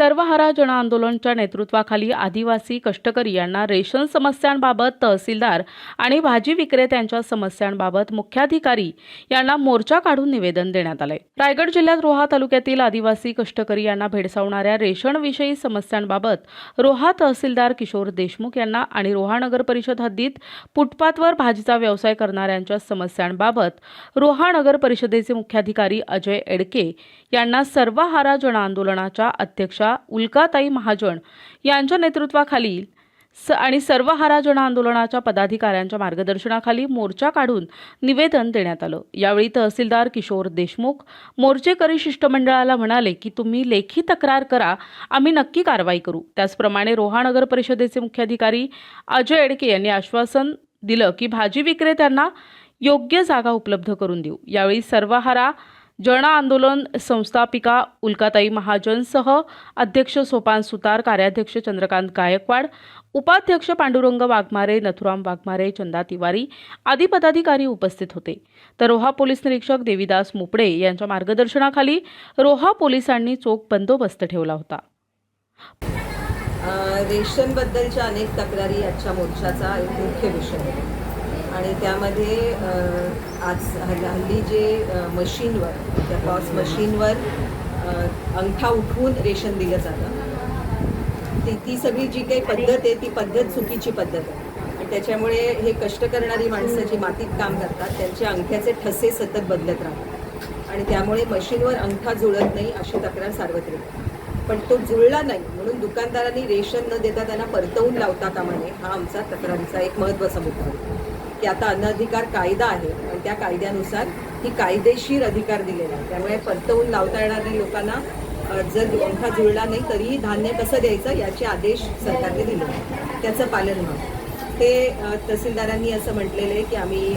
सर्वहारा जनआंदोलनच्या नेतृत्वाखाली आदिवासी कष्टकरी यांना रेशन समस्यांबाबत तहसीलदार आणि भाजी विक्रेत्यांच्या समस्यांबाबत मुख्याधिकारी यांना मोर्चा काढून निवेदन देण्यात आले। रायगड जिल्ह्यात रोहा तालुक्यातील आदिवासी कष्टकरी यांना भेडसावणाऱ्या रेशनविषयी समस्यांबाबत रोहा तहसीलदार किशोर देशमुख यांना आणि रोहा नगर परिषद हद्दीत फुटपाथवर भाजीचा व्यवसाय करणाऱ्यांच्या समस्यांबाबत रोहा नगर परिषदेचे मुख्याधिकारी अजय एडके यांना सर्वहारा जनआंदोलनाच्या अध्यक्षा उल्काताई महाजन यांच्या नेतृत्वाखाली आणि सर्वहारा जनआंदोलनाच्या पदाधिकाऱ्यांच्या मार्गदर्शनाखाली मोर्चा काढून निवेदन देण्यात आलं। यावेळी तहसीलदार किशोर देशमुख मोर्चेकरी शिष्टमंडळाला म्हणाले की तुम्ही लेखी तक्रार करा, आम्ही नक्की कारवाई करू। त्याचप्रमाणे रोहा नगर परिषदेचे मुख्याधिकारी अजय एडके यांनी आश्वासन दिलं की भाजी विक्रेत्यांना योग्य जागा उपलब्ध करून देऊ। यावेळी सर्वहारा जन आंदोलन संस्थापिका उल्काताई महाजनसह अध्यक्ष सोपान सुतार, कार्याध्यक्ष चंद्रकांत गायकवाड, उपाध्यक्ष पांडुरंग वाघमारे, नथुराम वाघमारे, चंदा तिवारी आदी पदाधिकारी उपस्थित होते। तर रोहा पोलीस निरीक्षक देवीदास मुपडे यांच्या मार्गदर्शनाखाली रोहा पोलिसांनी चोख बंदोबस्त ठेवला होता। रेशन बद्दलच्या अनेक तक्रारी आजच्या मोर्चाचा एक मुख्य विषय आहे आणि त्यामध्ये आज हल्ली जे मशीनवर त्या पॉस मशीनवर अंगठा उठवून रेशन दिलं जातं ती सगळी जी काही पद्धत आहे ती पद्धत चुकीची पद्धत आहे आणि त्याच्यामुळे हे कष्ट करणारी माणसं जी मातीत काम करतात त्यांचे अंगठ्याचे ठसे सतत बदलत राहतात आणि त्यामुळे मशीनवर अंगठा जुळत नाही अशी तक्रार सार्वत्रिक। पण तो जुळला नाही म्हणून दुकानदारांनी रेशन न देता त्यांना परतवून लावता कामा नये हा आमचा तक्रारीचा एक महत्त्वाचा मुद्दा आहे की आता अन्न अधिकार कायदा आहे आणि त्या कायद्यानुसार ही कायदेशीर अधिकार दिलेला आहे। त्यामुळे परतवून लावता येणार नाही लोकांना। जर अंगठा जुळला नाही तरीही धान्य कसं द्यायचं याचे आदेश सरकारने दिले, त्याचं पालन व्हावं। ते तहसीलदारांनी असं म्हटलेलं आहे की आम्ही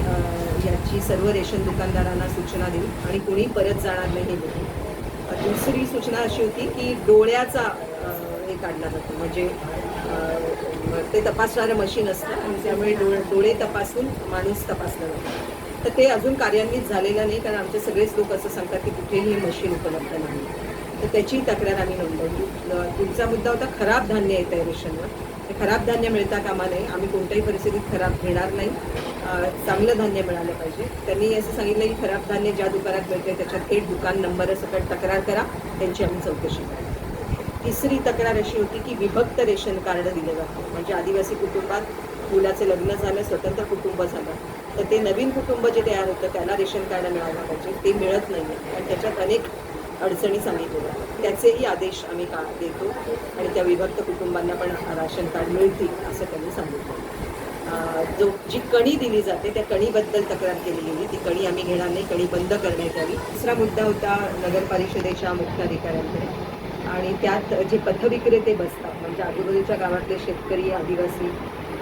याची सर्व रेशन दुकानदारांना सूचना देऊ आणि कोणी परत जाणार नाही हे देऊ। दुसरी सूचना अशी होती की डोळ्याचा हे काढला जातो, म्हणजे ते तपासणारं मशीन असतं आणि त्यामुळे डोळे तपासून माणूस तपासला जातो। तर ते अजून कार्यान्वित झालेलं नाही कारण आमचे सगळेच लोक असं सांगतात की कुठेही हे मशीन उपलब्ध नाही, तर त्याची तक्रार आम्ही नोंदवली। तुमचा मुद्दा होता खराब धान्य येत आहे रेशनवर, ते खराब धान्य मिळता कामा नये, आम्ही कोणत्याही परिस्थितीत खराब घेणार नाही, चांगलं धान्य मिळालं पाहिजे। त्यांनी असं सांगितलं की खराब धान्य ज्या दुकानात मिळते त्याच्यात थेट दुकान नंबर सकट तक्रार करा, त्यांची आम्ही चौकशी करू। तिसरी तक्रार अशी होती की विभक्त रेशन कार्ड दिलं जातं, म्हणजे आदिवासी कुटुंबात मुलाचं लग्न झालं, स्वतंत्र कुटुंब झालं तर ते नवीन कुटुंब जे तयार होतं त्याला रेशन कार्ड मिळायला पाहिजे, ते मिळत नाही आहे आणि त्याच्यात अनेक अडचणी सांगितलेल्या आहेत। त्याचेही आदेश आम्ही देतो आणि त्या विभक्त कुटुंबांना पण राशन कार्ड मिळतील असं त्यांनी सांगितलं। जी कणी दिली जाते त्या कणीबद्दल तक्रार केली गेली, ती कणी आम्ही घेणार नाही, कणी बंद करण्यात यावी। दुसरा मुद्दा होता नगर परिषदेच्या मुख्याधिकाऱ्यांकडे आणि त्यात जे पथविक्रेते बसतात म्हणजे आजूबाजूच्या गावातले शेतकरी आदिवासी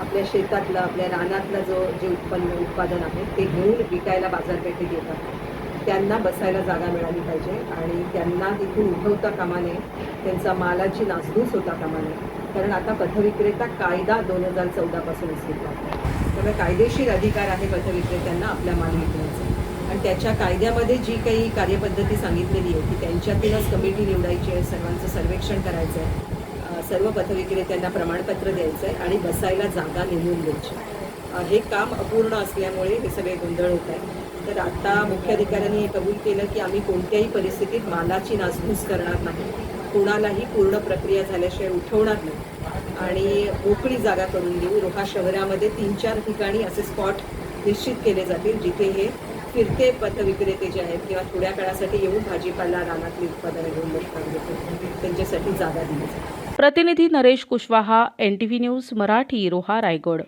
आपल्या शेतातलं आपल्या रानातलं जे उत्पादन आहे ते घेऊन विकायला बाजारपेठेत येतात, त्यांना बसायला जागा मिळाली पाहिजे आणि त्यांना तिथून उठवता कामा नये, त्यांचा मालाची नासधूस होता कामा नये, कारण आता पथविक्रेता कायदा 2014 पासून अस्तित्वात आहे। त्यामुळे कायदेशीर अधिकार आहे पथविक्रेत्यांना आपला माल विकण्याचा आणि त्याच्या कायद्यामध्ये जी काही कार्यपद्धती सांगितलेली आहे की त्यांच्यातूनच कमिटी निवडायची आहे, सर्वांचं सर्वेक्षण करायचं आहे, सर्व पथविक्रेत्यांना प्रमाणपत्र द्यायचं आहे आणि बसायला जागा नेमून द्यायची। हे काम अपूर्ण असल्यामुळे हे सगळे गोंधळ होत आहे। तर आता मुख्याधिकाऱ्यांनी हे कबूल केलं की आम्ही कोणत्याही परिस्थितीत मालाची नासधूस करणार नाही, कोणालाही पूर्ण प्रक्रिया झाल्याशिवाय उठवणार नाही आणि मोकळी जागा करून देऊ। रोहा शहरामध्ये 3-4 ठिकाणी असे स्पॉट निश्चित केले जातील जिथे हे फिरते पथविक्रेते जे आहेत किंवा थोड्या काळासाठी येऊन भाजीपाला रानातली उत्पादनं घेऊन बसतात त्यांच्यासाठी जागा दिली जाईल। प्रतिनिधी नरेश कुशवाहा, NTV न्यूज मराठी, रोहा, रायगड।